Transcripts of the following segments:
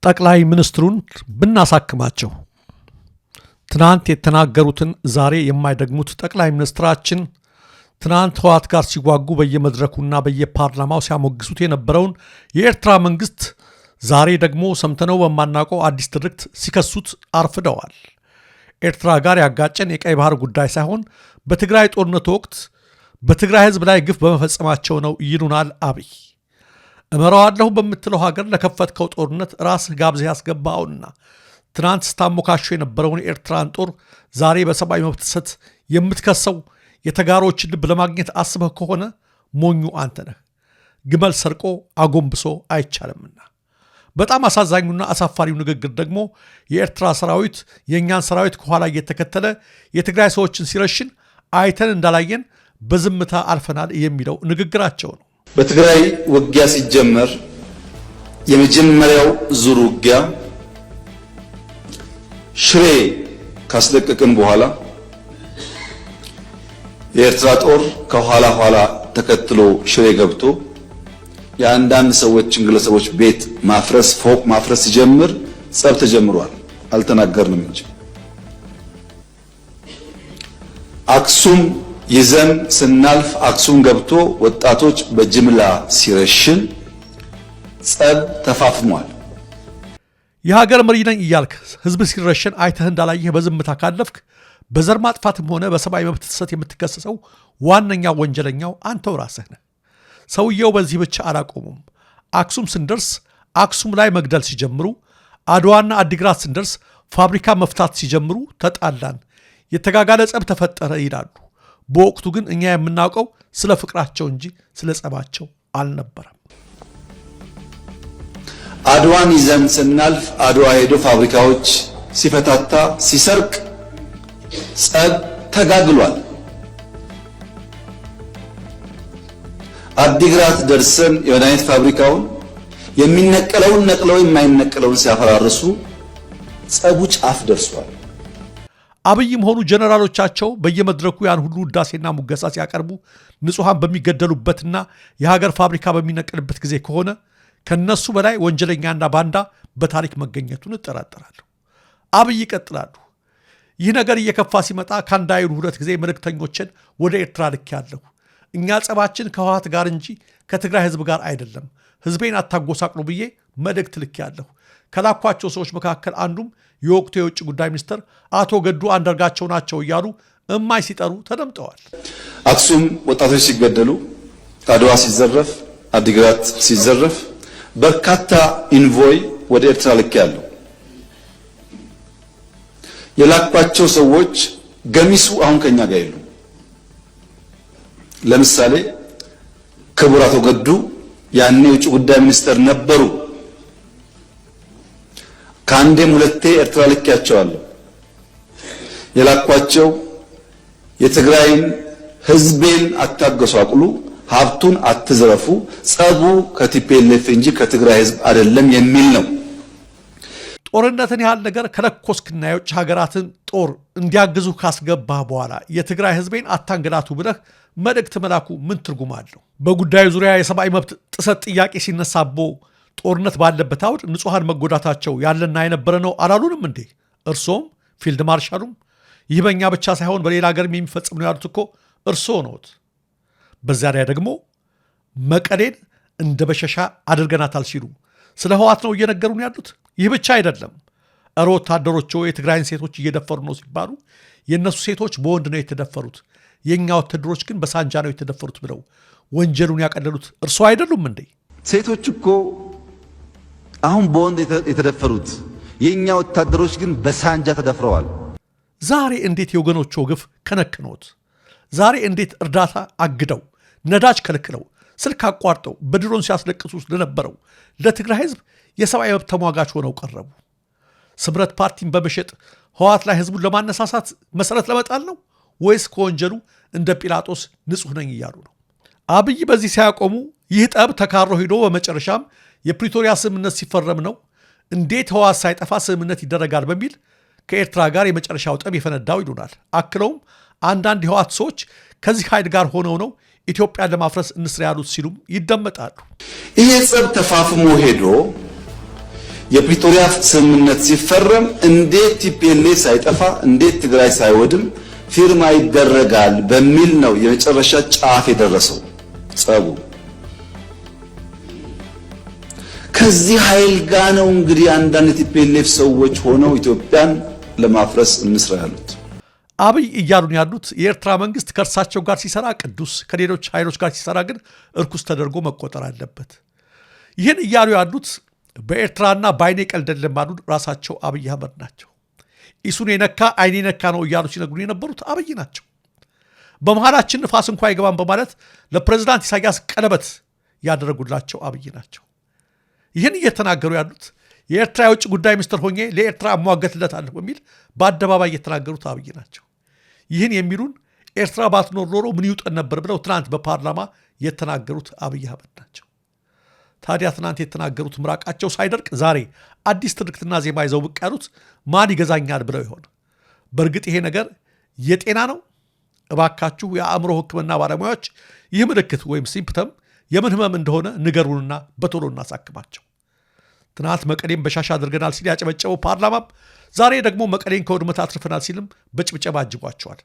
ጠቅላይ ሚኒስትሩን ብናሳክማቸው ትናንት የተናገሩትን ዛሬ የማይደግሙት ጠቅላይ ሚኒስትራችን ትናንት ህወሓት ጋር ሲጓጉ በየመድረኩና በየፓርላማው ሲያሞግሱት የነበረውን የኤርትራ መንግስት ዛሬ ደግሞ ሰምተነው በማናውቀው አዲስ ትርክት ሲከሱት አርፍደዋል። ኤርትራ ጋር ያጋጨን የቀይ ባህር ጉዳይ ሳይሆን በትግራይ ጦርነት ወቅት በትግራይ ህዝብ ላይ ግፍ በመፈጸማቸው ነው ይሉናል አብይ። እመራዋለሁ በምትለው ሀገር ለከፈትከው ጦርነት ራስህ ጋብዘህ ያስገባውና ትናንት ስታሞካቸው የነበረውን የኤርትራን ጦር ዛሬ በሰብአዊ መብት ጥሰት የምትከሰው የተጋሮችን ልብ ለማግኘት አስበህ ከሆነ ሞኙ አንተ ነህ። ግመል ሰርቆ አጎንብሶ አይቻልምና። በጣም አሳዛኙና አሳፋሪው ንግግር ደግሞ የኤርትራ ሰራዊት የእኛን ሰራዊት ከኋላ እየተከተለ የትግራይ ሰዎችን ሲረሽን አይተን እንዳላየን በዝምታ አልፈናል የሚለው ንግግራቸው ነው። በትግራይ ውጊያ ሲጀመር የመጀመሪያው ዙር ውጊያ ሽሬ ካስለቀቅን በኋላ የኤርትራ ጦር ከኋላ ኋላ ተከትሎ ሽሬ ገብቶ የአንዳንድ ሰዎችን ግለሰቦች ቤት ማፍረስ ፎቅ ማፍረስ ሲጀምር ጸብ ተጀምሯል። አልተናገርንም እንጂ አክሱም ይዘን ስናልፍ አክሱም ገብቶ ወጣቶች በጅምላ ሲረሽን ጸብ ተፋፍሟል። የሀገር መሪ ነኝ እያልክ ህዝብ ሲረሽን አይተህ እንዳላየህ በዝምታ ካለፍክ በዘር ማጥፋትም ሆነ በሰብአዊ መብት ጥሰት የምትከሰሰው ዋነኛው ወንጀለኛው አንተው ራስህ ነህ። ሰውየው በዚህ ብቻ አላቆሙም። አክሱም ስንደርስ አክሱም ላይ መግደል ሲጀምሩ፣ አድዋና አዲግራት ስንደርስ ፋብሪካ መፍታት ሲጀምሩ ተጣላን፣ የተጋጋለ ጸብ ተፈጠረ ይላሉ። በወቅቱ ግን እኛ የምናውቀው ስለ ፍቅራቸው እንጂ ስለ ጸባቸው አልነበረም። አድዋን ይዘን ስናልፍ አድዋ ሄዶ ፋብሪካዎች ሲፈታታ ሲሰርቅ ጸብ ተጋግሏል። አዲግራት ደርሰን የመድኃኒት ፋብሪካውን የሚነቀለውን ነቅለው የማይነቀለውን ሲያፈራርሱ ጸቡ ጫፍ ደርሷል። አብይም ሆኑ ጀነራሎቻቸው በየመድረኩ ያን ሁሉ ውዳሴና ሙገሳ ሲያቀርቡ ንጹሐን በሚገደሉበትና የሀገር ፋብሪካ በሚነቀልበት ጊዜ ከሆነ ከነሱ በላይ ወንጀለኛና ባንዳ በታሪክ መገኘቱን እጠራጠራለሁ። አብይ ይቀጥላሉ። ይህ ነገር እየከፋ ሲመጣ ከአንድ አይሉ ሁለት ጊዜ መልእክተኞችን ወደ ኤርትራ ልኬያለሁ። እኛ ጸባችን ከህወሓት ጋር እንጂ ከትግራይ ህዝብ ጋር አይደለም፣ ህዝቤን አታጎሳቅሉ ብዬ መልእክት ልኬያለሁ። ከላኳቸው ሰዎች መካከል አንዱም የወቅቱ የውጭ ጉዳይ ሚኒስትር አቶ ገዱ አንዳርጋቸው ናቸው እያሉ እማይ ሲጠሩ ተደምጠዋል። አክሱም ወጣቶች ሲገደሉ፣ አድዋ ሲዘረፍ፣ አዲግራት ሲዘረፍ በርካታ ኢንቮይ ወደ ኤርትራ ልኬያለሁ። የላኳቸው ሰዎች ገሚሱ አሁን ከኛ ጋር የሉ። ለምሳሌ ክቡር አቶ ገዱ ያኔ የውጭ ጉዳይ ሚኒስትር ነበሩ። ከአንዴም ሁለቴ ኤርትራ ልኬያቸዋለሁ። የላኳቸው የትግራይን ህዝቤን አታገሷቅሉ፣ ሀብቱን አትዝረፉ፣ ጸቡ ከቲፒኤልኤፍ እንጂ ከትግራይ ህዝብ አይደለም የሚል ነው። ጦርነትን ያህል ነገር ከለኮስክና የውጭ ሀገራትን ጦር እንዲያግዙ ካስገባ በኋላ የትግራይ ህዝቤን አታንገላቱ ብለህ መልእክት መላኩ ምን ትርጉም አለው? በጉዳዩ ዙሪያ የሰብአዊ መብት ጥሰት ጥያቄ ሲነሳቦ ጦርነት ባለበት አውድ ንጹሐን መጎዳታቸው ያለና የነበረ ነው አላሉንም እንዴ? እርሶም ፊልድ ማርሻሉም ይህ በእኛ ብቻ ሳይሆን በሌላ ሀገርም የሚፈጽም ነው ያሉት እኮ እርሶ ነዎት። በዚያ ላይ ደግሞ መቀሌን እንደ በሸሻ አድርገናታል ሲሉ ስለ ህወሓት ነው እየነገሩን ያሉት። ይህ ብቻ አይደለም። እረ ወታደሮቹ የትግራይን ሴቶች እየደፈሩ ነው ሲባሉ የእነሱ ሴቶች በወንድ ነው የተደፈሩት፣ የእኛ ወታደሮች ግን በሳንጃ ነው የተደፈሩት ብለው ወንጀሉን ያቀለሉት እርሶ አይደሉም እንዴ? ሴቶች እኮ አሁን በወንድ የተደፈሩት፣ የእኛ ወታደሮች ግን በሳንጃ ተደፍረዋል። ዛሬ እንዴት የወገኖቹ ግፍ ከነክኖት፣ ዛሬ እንዴት እርዳታ አግደው ነዳጅ ከልክለው ስልክ አቋርጠው በድሮን ሲያስለቅሱ ለነበረው ለትግራይ ህዝብ የሰብአዊ መብት ተሟጋች ሆነው ቀረቡ። ስምረት ፓርቲን በመሸጥ ህወሓት ላይ ህዝቡን ለማነሳሳት መሰረት ለመጣል ነው ወይስ ከወንጀሉ እንደ ጲላጦስ ንጹሕ ነኝ እያሉ ነው? አብይ በዚህ ሲያቆሙ ይህ ጠብ ተካሮ ሂዶ በመጨረሻም የፕሪቶሪያ ስምምነት ሲፈረም ነው እንዴት ህወሓት ሳይጠፋ ስምምነት ይደረጋል በሚል ከኤርትራ ጋር የመጨረሻው ጠብ የፈነዳው ይሉናል። አክለውም አንዳንድ የህወሓት ሰዎች ከዚህ ኃይል ጋር ሆነው ነው ኢትዮጵያን ለማፍረስ እንስራ ያሉት ሲሉም ይደመጣሉ። ይሄ ጸብ ተፋፍሞ ሄዶ የፕሪቶሪያ ስምምነት ሲፈረም እንዴት ቲፒኤልኤፍ ሳይጠፋ እንዴት ትግራይ ሳይወድም ፊርማ ይደረጋል በሚል ነው የመጨረሻ ጫፍ የደረሰው ጸቡ። ከዚህ ኃይል ጋር ነው እንግዲህ አንዳንድ ቲፒኤልኤፍ ሰዎች ሆነው ኢትዮጵያን ለማፍረስ እንስራ ያሉት። አብይ እያሉን ያሉት የኤርትራ መንግስት ከእርሳቸው ጋር ሲሰራ ቅዱስ፣ ከሌሎች ኃይሎች ጋር ሲሰራ ግን እርኩስ ተደርጎ መቆጠር አለበት። ይህን እያሉ ያሉት በኤርትራና በአይኔ ቀልደለም ያሉ ራሳቸው አብይ አህመድ ናቸው። ኢሱን የነካ አይኔ ነካ ነው እያሉ ሲነግሩን የነበሩት አብይ ናቸው። በመሃላችን ንፋስ እንኳ አይገባም በማለት ለፕሬዝዳንት ኢሳያስ ቀለበት ያደረጉላቸው አብይ ናቸው። ይህን እየተናገሩ ያሉት የኤርትራ የውጭ ጉዳይ ሚኒስትር ሆኜ ለኤርትራ እሟገትለታለሁ በሚል በአደባባይ የተናገሩት አብይ ናቸው። ይህን የሚሉን ኤርትራ ባትኖር ኖሮ ምን ይውጠን ነበር ብለው ትናንት በፓርላማ የተናገሩት አብይ አህመድ ናቸው። ታዲያ ትናንት የተናገሩት ምራቃቸው ሳይደርቅ ዛሬ አዲስ ትርክትና ዜማ ይዘው ብቅ ያሉት ማን ይገዛኛል ብለው ይሆን? በእርግጥ ይሄ ነገር የጤና ነው? እባካችሁ የአእምሮ ሕክምና ባለሙያዎች ይህ ምልክት ወይም ሲምፕተም የምን ህመም እንደሆነ ንገሩንና በቶሎ እናሳክማቸው። ትናንት መቀሌን በሻሻ አድርገናል ሲል ያጨበጨበው ፓርላማም ዛሬ ደግሞ መቀሌን ከውድመት አትርፈናል ሲልም በጭብጨባ አጅቧቸዋል።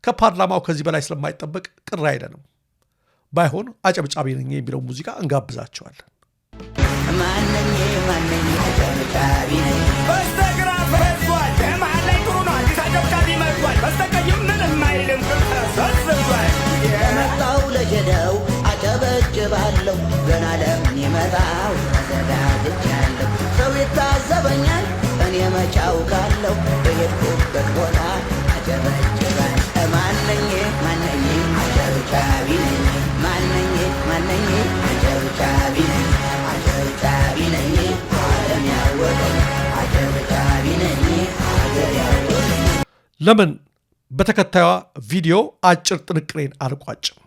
ከፓርላማው ከዚህ በላይ ስለማይጠበቅ ቅር አይለንም። ባይሆን አጨብጫቢ ነኝ የሚለው ሙዚቃ እንጋብዛቸዋለን። የመጣው ለጀደው አጨበጭባለሁ ገና ለምን ይመጣው ተዘጋጅቻለሁ። ሰው ይታዘበኛል እኔ መቻው ካለው በየትኩበት ቦታ አጨበጭባል። ማነኝ አጨብጫቢ ነኝ ማነኝ አጨብጫቢ ነኝ አጨብጫቢ ነኝ ዓለም ያወቀኝ አጨብጫቢ ነኝ አገር ያወቀኝ። ለምን በተከታዩዋ ቪዲዮ አጭር ጥንቅሬን አልቋጭም።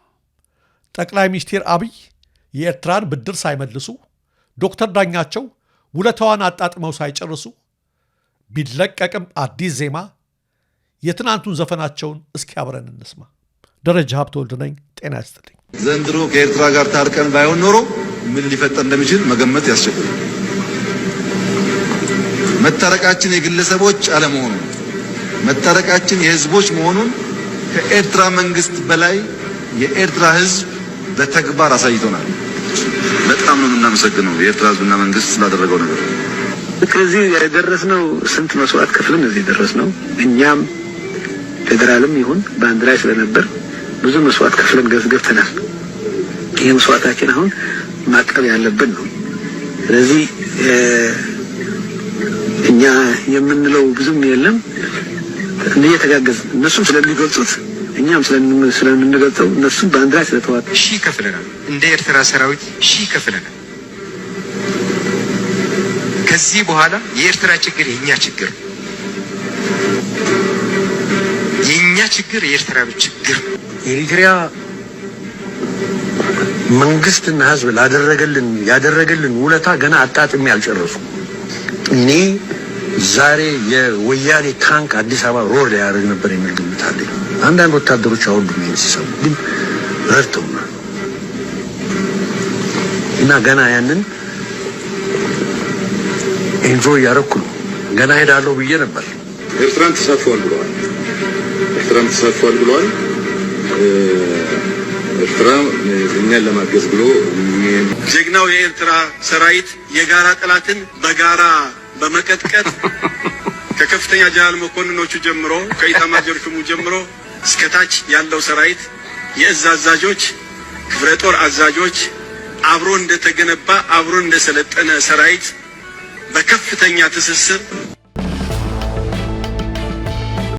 ጠቅላይ ሚኒስትር አብይ የኤርትራን ብድር ሳይመልሱ ዶክተር ዳኛቸው ውለታዋን አጣጥመው ሳይጨርሱ ቢለቀቅም አዲስ ዜማ የትናንቱን ዘፈናቸውን እስኪ አብረን እንስማ። ደረጃ ሀብተወልድ ነኝ። ጤና ይስጥልኝ። ዘንድሮ ከኤርትራ ጋር ታርቀን ባይሆን ኖሮ ምን ሊፈጠር እንደሚችል መገመት ያስቸግራል። መታረቃችን የግለሰቦች አለመሆኑ መታረቃችን የህዝቦች መሆኑን ከኤርትራ መንግስት በላይ የኤርትራ ህዝብ በተግባር አሳይቶናል። በጣም ነው የምናመሰግነው የኤርትራ ህዝብና መንግስት ስላደረገው ነገር። ከዚህ የደረስነው ስንት መስዋዕት ከፍለን እዚህ ደረስነው። እኛም ፌደራልም ይሁን በአንድ ላይ ስለነበር ብዙ መስዋዕት ከፍለን ገብተናል። ይህ መስዋዕታችን አሁን ማቀብ ያለብን ነው። ስለዚህ እኛ የምንለው ብዙም የለም። እየተጋገዝን እነሱም ስለሚገልጹት እኛም ስለምንገልጸው እነሱም በአንድ ላይ ስለተዋጡ ሺህ ከፍለናል። እንደ ኤርትራ ሰራዊት ሺህ ከፍለናል። ከዚህ በኋላ የኤርትራ ችግር የኛ ችግር፣ የኛ ችግር የኤርትራ ችግር። የኤሪትሪያ መንግስትና ህዝብ ያደረገልን ውለታ ገና አጣጥሜ አልጨረሱ። እኔ ዛሬ የወያኔ ታንክ አዲስ አበባ ሮድ ያደርግ ነበር የሚል ግምት አለኝ። አንዳንድ ወታደሮች አሁን ምን ሲሰሙ ግን ረድተውናል እና ገና ያንን ኢንጆይ ያደረኩ ነው። ገና ሄዳለሁ ብዬ ነበር። ኤርትራን ተሳትፏል ብለዋል። ኤርትራ እኛን ለማገዝ ብሎ ጀግናው የኤርትራ ሰራዊት የጋራ ጠላትን በጋራ በመቀጥቀጥ ከከፍተኛ ጀነራል መኮንኖቹ ጀምሮ ከኢታማዦር ሹሙ ጀምሮ እስከታች ያለው ሰራዊት የእዝ አዛዦች፣ ክፍለ ጦር አዛዦች አብሮ እንደተገነባ አብሮ እንደሰለጠነ ሰራዊት በከፍተኛ ትስስር